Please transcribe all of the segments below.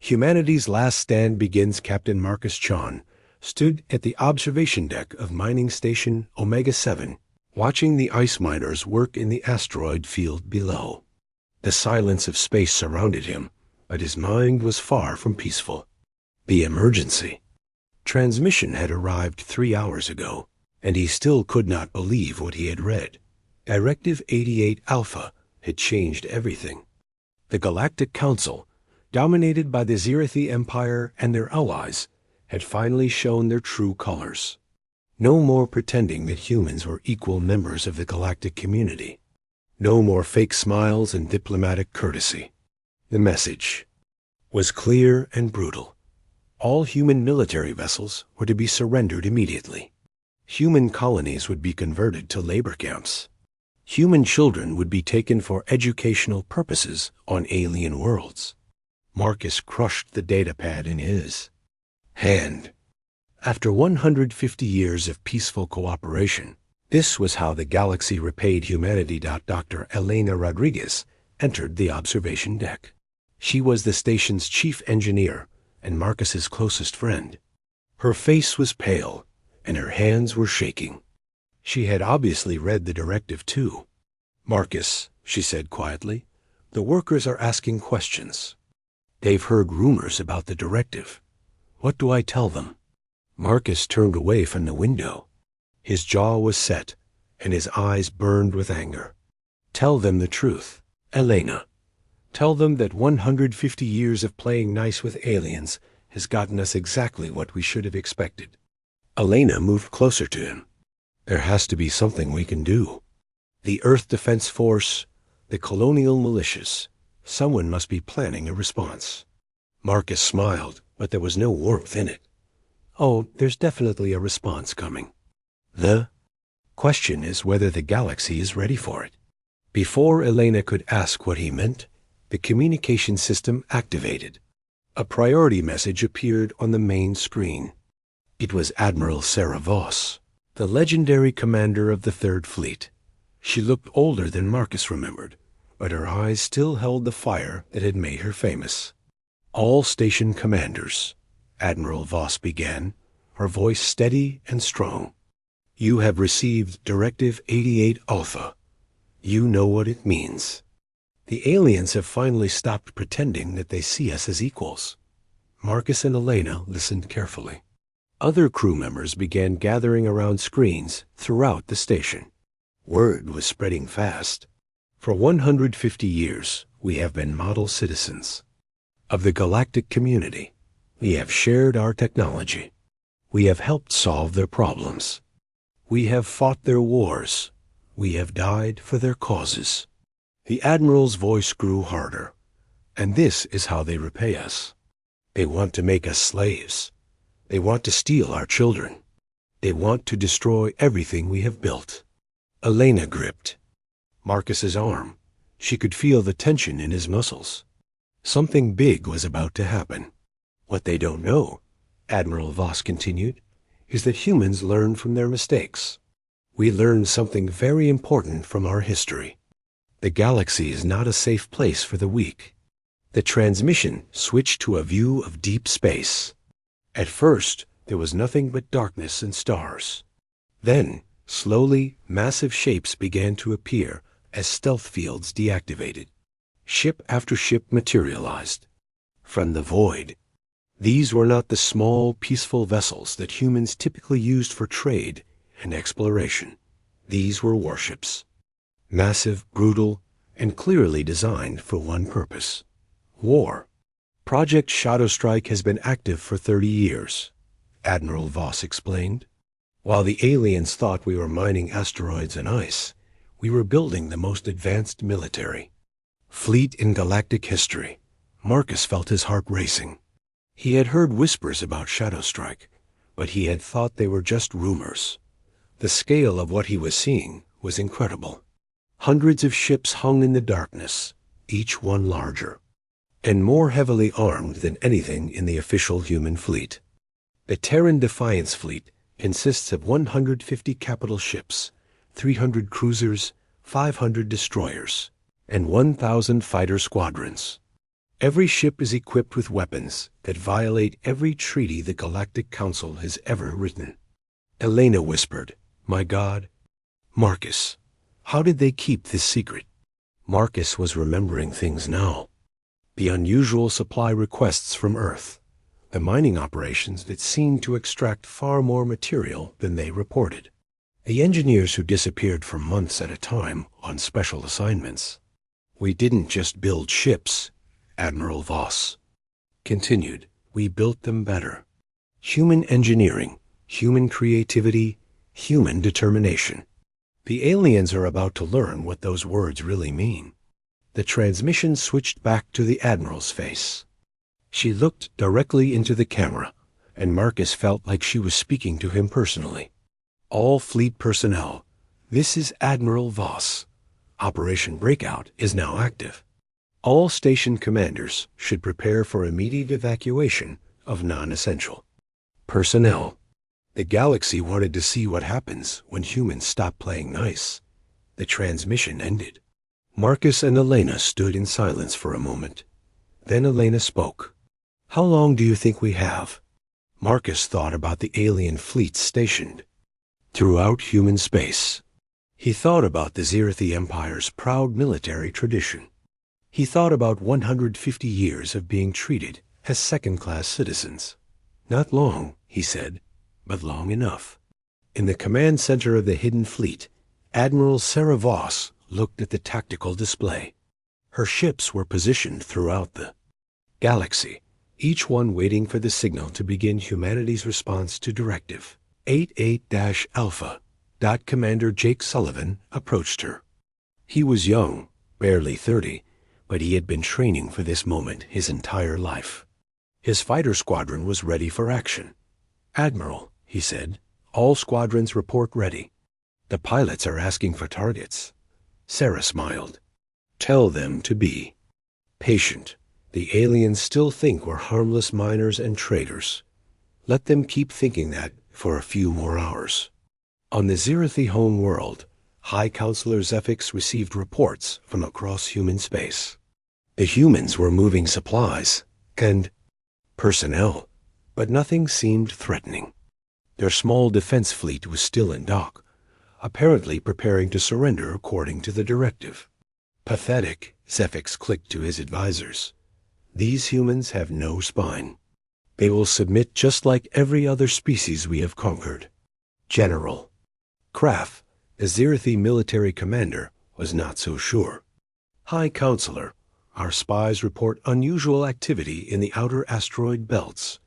Humanity's last stand begins. Captain Marcus Chon stood at the observation deck of mining station Omega-7, watching the ice miners work in the asteroid field below. The silence of space surrounded him, but his mind was far from peaceful. The emergency transmission had arrived 3 hours ago, and he still could not believe what he had read. Directive 88 Alpha had changed everything. The Galactic Council, dominated by the Zirithi Empire and their allies, had finally shown their true colors. No more pretending that humans were equal members of the galactic community. No more fake smiles and diplomatic courtesy. The message was clear and brutal. All human military vessels were to be surrendered immediately. Human colonies would be converted to labor camps. Human children would be taken for educational purposes on alien worlds. Marcus crushed the datapad in his hand. After 150 years of peaceful cooperation, this was how the galaxy repaid humanity. Dr. Elena Rodriguez entered the observation deck. She was the station's chief engineer and Marcus's closest friend. Her face was pale, and her hands were shaking. She had obviously read the directive too. "Marcus," she said quietly, "the workers are asking questions. They've heard rumors about the directive. What do I tell them?" Marcus turned away from the window. His jaw was set, and his eyes burned with anger. "Tell them the truth, Elena. Tell them that 150 years of playing nice with aliens has gotten us exactly what we should have expected." Elena moved closer to him. "There has to be something we can do. The Earth Defense Force, the colonial militias, someone must be planning a response." Marcus smiled, but there was no warmth in it. "Oh, there's definitely a response coming. The question is whether the galaxy is ready for it." Before Elena could ask what he meant, the communication system activated. A priority message appeared on the main screen. It was Admiral Sarah Voss, the legendary commander of the Third Fleet. She looked older than Marcus remembered, but her eyes still held the fire that had made her famous. "All station commanders," Admiral Voss began, her voice steady and strong. "You have received Directive 88 Alpha. You know what it means. The aliens have finally stopped pretending that they see us as equals." Marcus and Elena listened carefully. Other crew members began gathering around screens throughout the station. Word was spreading fast. For 150 years, we have been model citizens of the galactic community. We have shared our technology. We have helped solve their problems. We have fought their wars. We have died for their causes. The Admiral's voice grew harder. "And this is how they repay us. They want to make us slaves. They want to steal our children. They want to destroy everything we have built." Elena gripped Marcus's arm. She could feel the tension in his muscles. Something big was about to happen. "What they don't know," Admiral Voss continued, "is that humans learn from their mistakes. We learned something very important from our history. The galaxy is not a safe place for the weak." The transmission switched to a view of deep space. At first, there was nothing but darkness and stars. Then, slowly, massive shapes began to appear as stealth fields deactivated. Ship after ship materialized from the void. These were not the small, peaceful vessels that humans typically used for trade and exploration. These were warships. Massive, brutal, and clearly designed for one purpose: war. "Project Shadow Strike has been active for 30 years, Admiral Voss explained. "While the aliens thought we were mining asteroids and ice, we were building the most advanced military fleet in galactic history." Marcus felt his heart racing. He had heard whispers about Shadow Strike, but he had thought they were just rumors. The scale of what he was seeing was incredible. Hundreds of ships hung in the darkness, each one larger and more heavily armed than anything in the official human fleet. The Terran Defiance fleet consists of 150 capital ships, 300 cruisers, 500 destroyers, and 1,000 fighter squadrons. Every ship is equipped with weapons that violate every treaty the Galactic Council has ever written. Elena whispered, "My God." Marcus, how did they keep this secret? Marcus was remembering things now. The unusual supply requests from Earth, the mining operations that seemed to extract far more material than they reported, the engineers who disappeared for months at a time on special assignments. We didn't just build ships, Admiral Voss continued. We built them better. Human engineering, human creativity, human determination. The aliens are about to learn what those words really mean. The transmission switched back to the Admiral's face. She looked directly into the camera, and Marcus felt like she was speaking to him personally. All fleet personnel, this is Admiral Voss. Operation Breakout is now active. All station commanders should prepare for immediate evacuation of non-essential personnel. The Galaxy wanted to see what happens when humans stop playing nice. The transmission ended. Marcus and Elena stood in silence for a moment. Then Elena spoke. How long do you think we have? Marcus thought about the alien fleets stationed throughout human space. He thought about the Zirathi Empire's proud military tradition. He thought about 150 years of being treated as second-class citizens. Not long, he said, but long enough. In the command center of the hidden fleet, Admiral Sarah Voss looked at the tactical display. Her ships were positioned throughout the galaxy, each one waiting for the signal to begin humanity's response to Directive 88-Alpha. Commander Jake Sullivan approached her. He was young, barely 30, but he had been training for this moment his entire life. His fighter squadron was ready for action. Admiral, he said, all squadrons report ready. The pilots are asking for targets. Sarah smiled. Tell them to be patient. The aliens still think we're harmless miners and traders. Let them keep thinking that for a few more hours. On the Zirathi home world, High Counselor Zephyx received reports from across human space. The humans were moving supplies and personnel, but nothing seemed threatening. Their small defense fleet was still in dock, apparently preparing to surrender according to the directive. Pathetic, Zephyx clicked to his advisors. These humans have no spine. They will submit just like every other species we have conquered. General Kraft, the Zirathi military commander, was not so sure. High Counselor, our spies report unusual activity in the outer asteroid belts.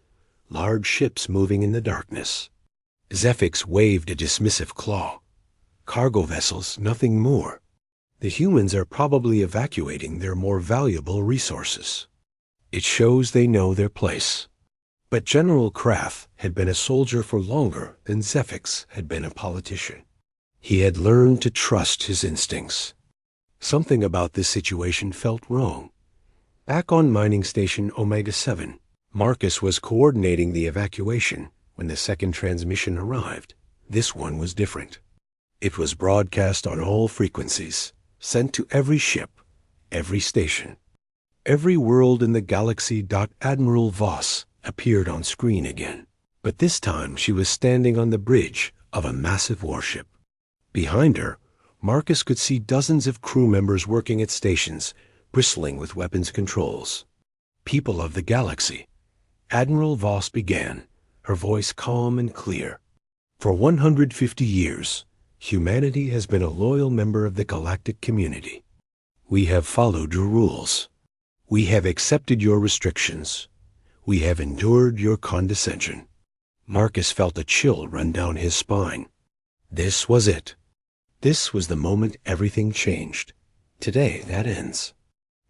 Large ships moving in the darkness. Zephyx waved a dismissive claw. Cargo vessels, nothing more. The humans are probably evacuating their more valuable resources. It shows they know their place. But General Kraft had been a soldier for longer than Zephyx had been a politician. He had learned to trust his instincts. Something about this situation felt wrong. Back on mining station Omega-7, Marcus was coordinating the evacuation when the second transmission arrived. This one was different. It was broadcast on all frequencies, sent to every ship, every station. Every world in the galaxy. Admiral Voss appeared on screen again, but this time she was standing on the bridge of a massive warship. Behind her, Marcus could see dozens of crew members working at stations, bristling with weapons controls. People of the galaxy. Admiral Voss began, her voice calm and clear. For 150 years, humanity has been a loyal member of the galactic community. We have followed your rules. We have accepted your restrictions. We have endured your condescension. Marcus felt a chill run down his spine. This was it. This was the moment everything changed. Today, that ends.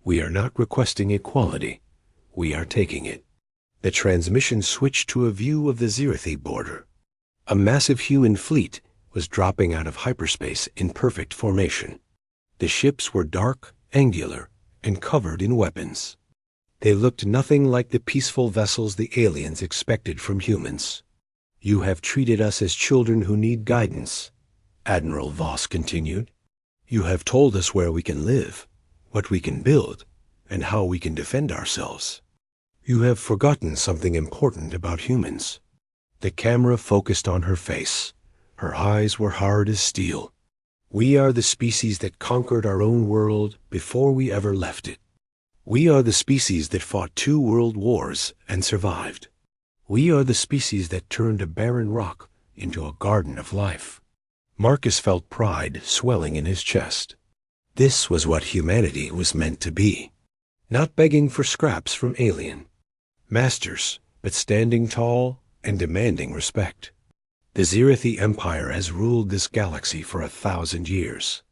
We are not requesting equality. We are taking it. The transmission switched to a view of the Zirathi border. A massive human fleet was dropping out of hyperspace in perfect formation. The ships were dark, angular, and covered in weapons. They looked nothing like the peaceful vessels the aliens expected from humans. You have treated us as children who need guidance, Admiral Voss continued. You have told us where we can live, what we can build, and how we can defend ourselves. You have forgotten something important about humans. The camera focused on her face. Her eyes were hard as steel. We are the species that conquered our own world before we ever left it. We are the species that fought 2 world wars and survived. We are the species that turned a barren rock into a garden of life. Marcus felt pride swelling in his chest. This was what humanity was meant to be. Not begging for scraps from alien masters, but standing tall and demanding respect. The Zirathi Empire has ruled this galaxy for 1,000 years.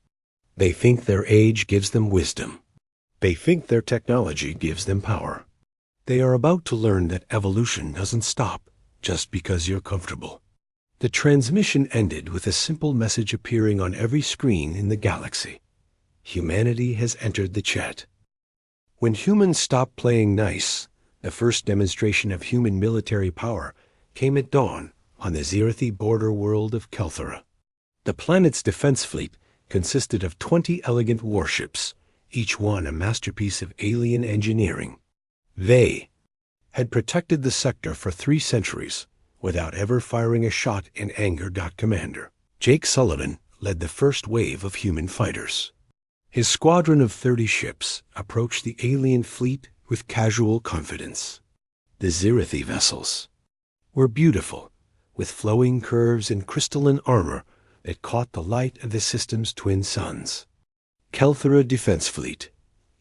They think their age gives them wisdom. They think their technology gives them power. They are about to learn that evolution doesn't stop just because you're comfortable. The transmission ended with a simple message appearing on every screen in the galaxy. Humanity has entered the chat. When humans stopped playing nice, the first demonstration of human military power came at dawn on the Zirathi border world of Kelthera. The planet's defense fleet consisted of 20 elegant warships, each one a masterpiece of alien engineering. They had protected the sector for 3 centuries without ever firing a shot in anger. Commander Jake Sullivan led the first wave of human fighters. His squadron of 30 ships approached the alien fleet with casual confidence. The Zirathi vessels were beautiful, with flowing curves and crystalline armor that caught the light of the system's twin suns. Kelthera Defense Fleet.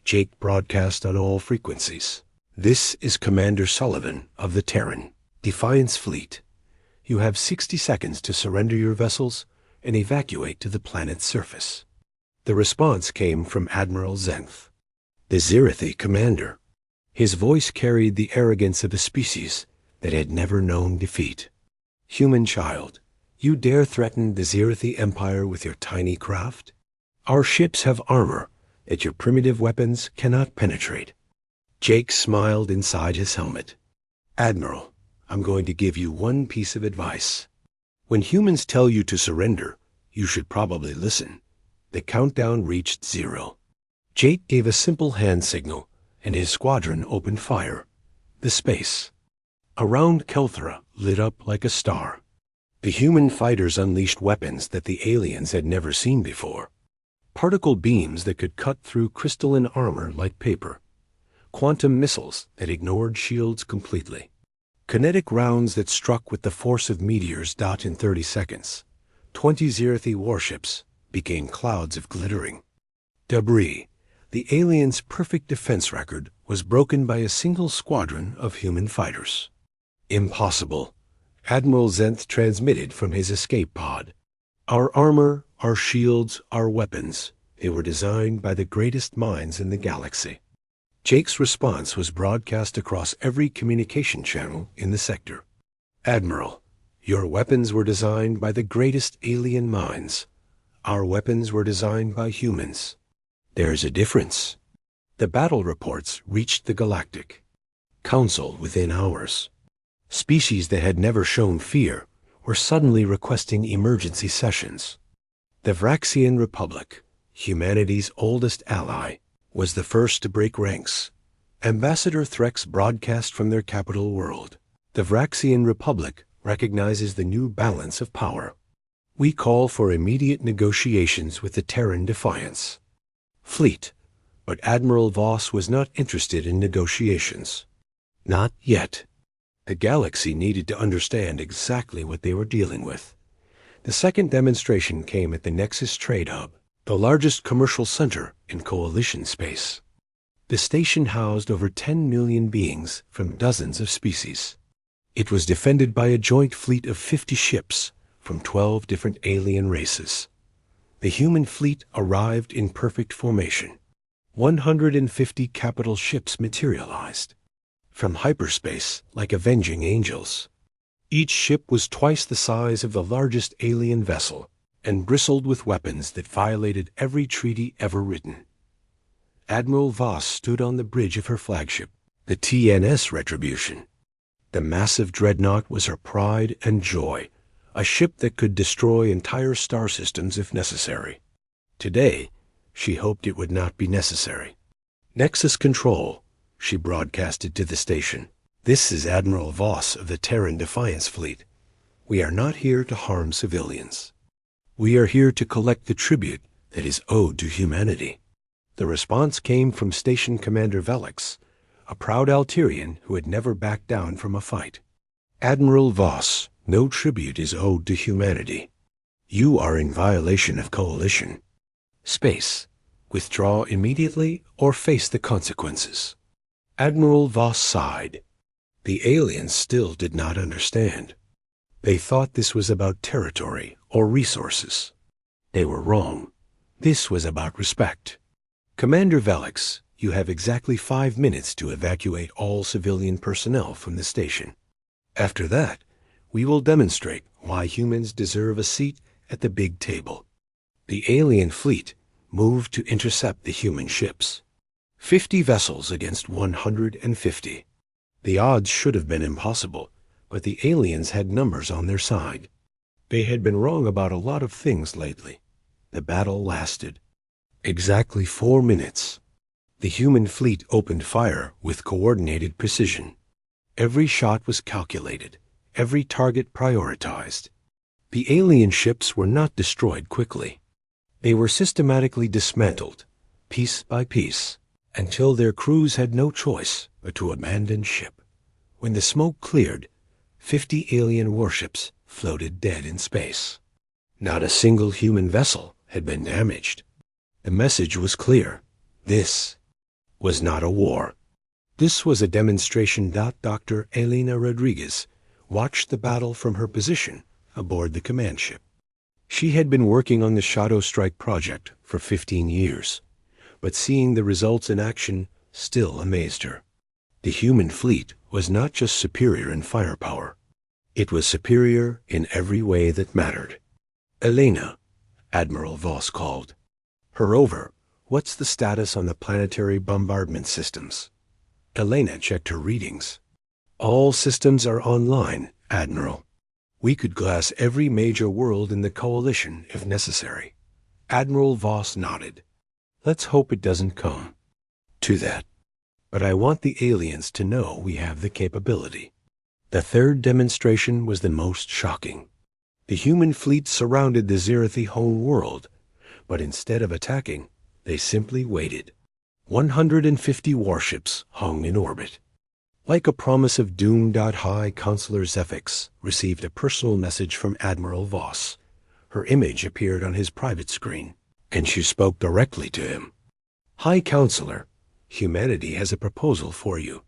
Jake broadcast on all frequencies. This is Commander Sullivan of the Terran Defiance Fleet. You have 60 seconds to surrender your vessels and evacuate to the planet's surface. The response came from Admiral Zenth, the Zirathi commander. His voice carried the arrogance of a species that had never known defeat. Human child, you dare threaten the Zirathi Empire with your tiny craft? Our ships have armor that your primitive weapons cannot penetrate. Jake smiled inside his helmet. Admiral, I'm going to give you one piece of advice. When humans tell you to surrender, you should probably listen. The countdown reached 0. Jake gave a simple hand signal, and his squadron opened fire. The space around Kelthera lit up like a star. The human fighters unleashed weapons that the aliens had never seen before. Particle beams that could cut through crystalline armor like paper. Quantum missiles that ignored shields completely. Kinetic rounds that struck with the force of meteors. In 30 seconds, 20 Zirathi warships became clouds of glittering debris. The aliens' perfect defense record was broken by a single squadron of human fighters. Impossible, Admiral Zenth transmitted from his escape pod. Our armor, our shields, our weapons, they were designed by the greatest minds in the galaxy. Jake's response was broadcast across every communication channel in the sector. Admiral, your weapons were designed by the greatest alien minds. Our weapons were designed by humans. There's a difference. The battle reports reached the Galactic Council within hours. Species that had never shown fear were suddenly requesting emergency sessions. The Vraxian Republic, humanity's oldest ally, was the first to break ranks. Ambassador Threx broadcast from their capital world. The Vraxian Republic recognizes the new balance of power. We call for immediate negotiations with the Terran Defiance Fleet, but Admiral Voss was not interested in negotiations. Not yet. The galaxy needed to understand exactly what they were dealing with. The second demonstration came at the Nexus Trade Hub, the largest commercial center in Coalition space. The station housed over 10 million beings from dozens of species. It was defended by a joint fleet of 50 ships from 12 different alien races. The human fleet arrived in perfect formation. 150 capital ships materialized from hyperspace like avenging angels. Each ship was twice the size of the largest alien vessel and bristled with weapons that violated every treaty ever written. Admiral Voss stood on the bridge of her flagship, the TNS Retribution. The massive dreadnought was her pride and joy, a ship that could destroy entire star systems if necessary. Today, she hoped it would not be necessary. "Nexus Control," she broadcasted to the station. "This is Admiral Voss of the Terran Defiance Fleet. We are not here to harm civilians. We are here to collect the tribute that is owed to humanity." The response came from Station Commander Velix, a proud Alterian who had never backed down from a fight. "Admiral Voss, no tribute is owed to humanity. You are in violation of Coalition. Space, withdraw immediately or face the consequences." Admiral Voss sighed. The aliens still did not understand. They thought this was about territory or resources. They were wrong. This was about respect. "Commander Velix, you have exactly 5 minutes to evacuate all civilian personnel from the station. After that, we will demonstrate why humans deserve a seat at the big table." The alien fleet moved to intercept the human ships. 50 vessels against 150. The odds should have been impossible, but the aliens had numbers on their side. They had been wrong about a lot of things lately. The battle lasted exactly 4 minutes. The human fleet opened fire with coordinated precision. Every shot was calculated, every target prioritized. The alien ships were not destroyed quickly. They were systematically dismantled, piece by piece, until their crews had no choice but to abandon ship. When the smoke cleared, 50 alien warships floated dead in space. Not a single human vessel had been damaged. The message was clear. This was not a war. This was a demonstration. Dr. Elena Rodriguez watched the battle from her position aboard the command ship. She had been working on the Shadow Strike project for 15 years, but seeing the results in action still amazed her. The human fleet was not just superior in firepower. It was superior in every way that mattered. "Elena," Admiral Voss called. "Her over. What's the status on the planetary bombardment systems?" Elena checked her readings. "All systems are online, Admiral. We could glass every major world in the Coalition if necessary." Admiral Voss nodded. "Let's hope it doesn't come to that. But I want the aliens to know we have the capability." The third demonstration was the most shocking. The human fleet surrounded the Zirathi home world, but instead of attacking, they simply waited. 150 warships hung in orbit. Like a promise of doom. High Counselor Zefix received a personal message from Admiral Voss. Her image appeared on his private screen, and she spoke directly to him. "High Counselor, humanity has a proposal for you.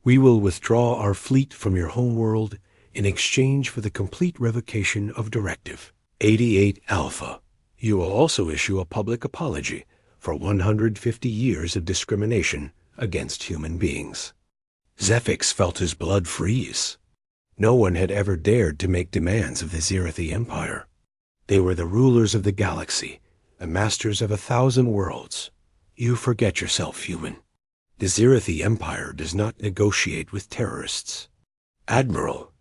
We will withdraw our fleet from your homeworld in exchange for the complete revocation of Directive 88 Alpha. You will also issue a public apology for 150 years of discrimination against human beings." Zefix felt his blood freeze. No one had ever dared to make demands of the Zirathi Empire. They were the rulers of the galaxy, the masters of 1,000 worlds. You forget yourself, human. The Zirathi Empire does not negotiate with terrorists. "Admiral."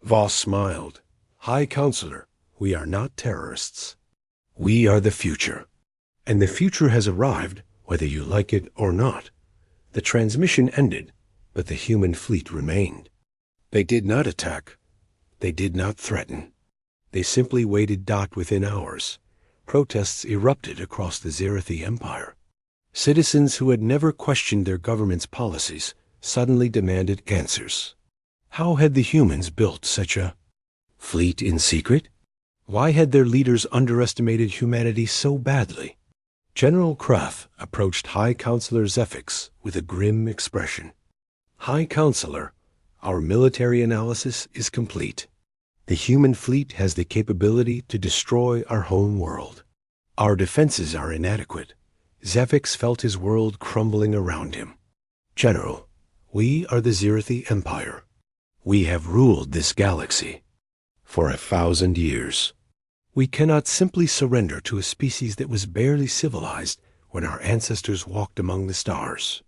Voss smiled. "High Counselor, we are not terrorists. We are the future. And the future has arrived, whether you like it or not." The transmission ended, but the human fleet remained. They did not attack. They did not threaten. They simply waited. Within hours, protests erupted across the Zirathi Empire. Citizens who had never questioned their government's policies suddenly demanded answers. How had the humans built such a fleet in secret? Why had their leaders underestimated humanity so badly? General Kraft approached High Counselor Zefix with a grim expression. "High Counselor, our military analysis is complete. The human fleet has the capability to destroy our home world. Our defenses are inadequate." Zefix felt his world crumbling around him. "General, we are the Zirathi Empire. We have ruled this galaxy for 1,000 years. We cannot simply surrender to a species that was barely civilized when our ancestors walked among the stars."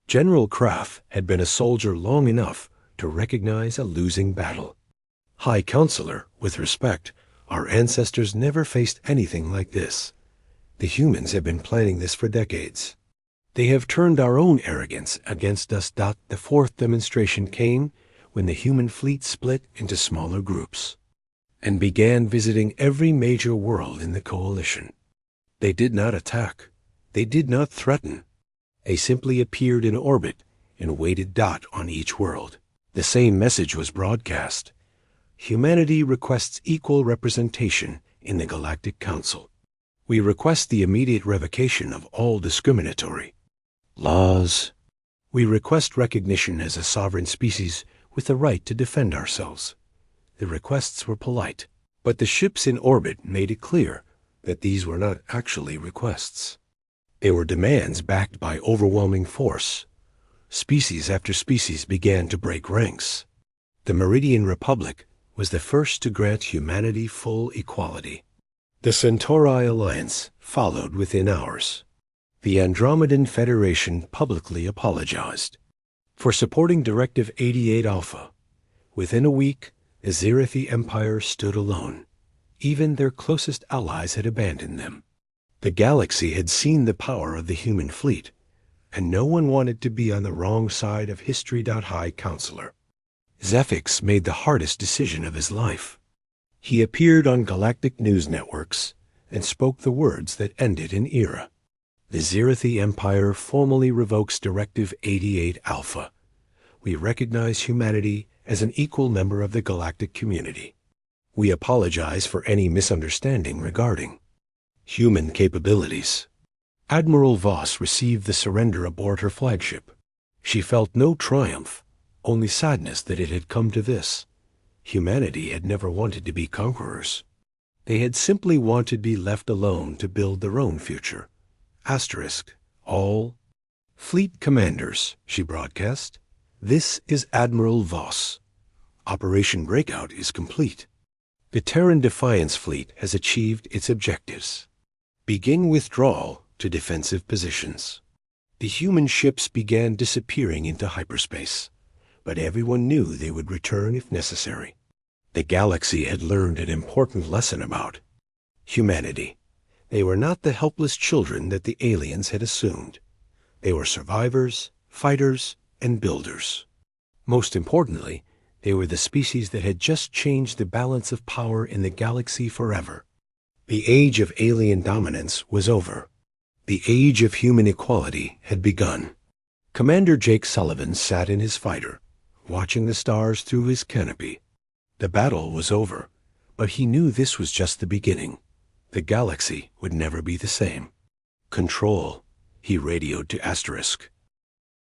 General Kraft had been a soldier long enough to recognize a losing battle. "High Counselor, with respect, our ancestors never faced anything like this. The humans have been planning this for decades." They have turned our own arrogance against us. The fourth demonstration came when the human fleet split into smaller groups and began visiting every major world in the coalition. They did not attack. They did not threaten. They simply appeared in orbit and waited on each world. The same message was broadcast. Humanity requests equal representation in the Galactic Council. We request the immediate revocation of all discriminatory laws. We request recognition as a sovereign species with the right to defend ourselves. The requests were polite, but the ships in orbit made it clear that these were not actually requests. They were demands backed by overwhelming force. Species after species began to break ranks. The Meridian Republic was the first to grant humanity full equality. The Centauri Alliance followed within hours. The Andromedan Federation publicly apologized for supporting Directive 88 Alpha. Within a week, the Zirithi Empire stood alone. Even their closest allies had abandoned them. The galaxy had seen the power of the human fleet, and no one wanted to be on the wrong side of history. High Counselor Zephix made the hardest decision of his life. He appeared on galactic news networks and spoke the words that ended an era. The Zirithi Empire formally revokes Directive 88 Alpha. We recognize humanity as an equal member of the galactic community. We apologize for any misunderstanding regarding human capabilities. Admiral Voss received the surrender aboard her flagship. She felt no triumph, only sadness that it had come to this. Humanity had never wanted to be conquerors. They had simply wanted to be left alone to build their own future. All fleet commanders, she broadcast. This is Admiral Voss. Operation Breakout is complete. The Terran Defiance fleet has achieved its objectives. Begin withdrawal to defensive positions. The human ships began disappearing into hyperspace, but everyone knew they would return if necessary. The galaxy had learned an important lesson about humanity. They were not the helpless children that the aliens had assumed. They were survivors, fighters, and builders. Most importantly, they were the species that had just changed the balance of power in the galaxy forever. The age of alien dominance was over. The age of human equality had begun. Commander Jake Sullivan sat in his fighter, watching the stars through his canopy. The battle was over, but he knew this was just the beginning. The galaxy would never be the same. Control, he radioed to Asterisk.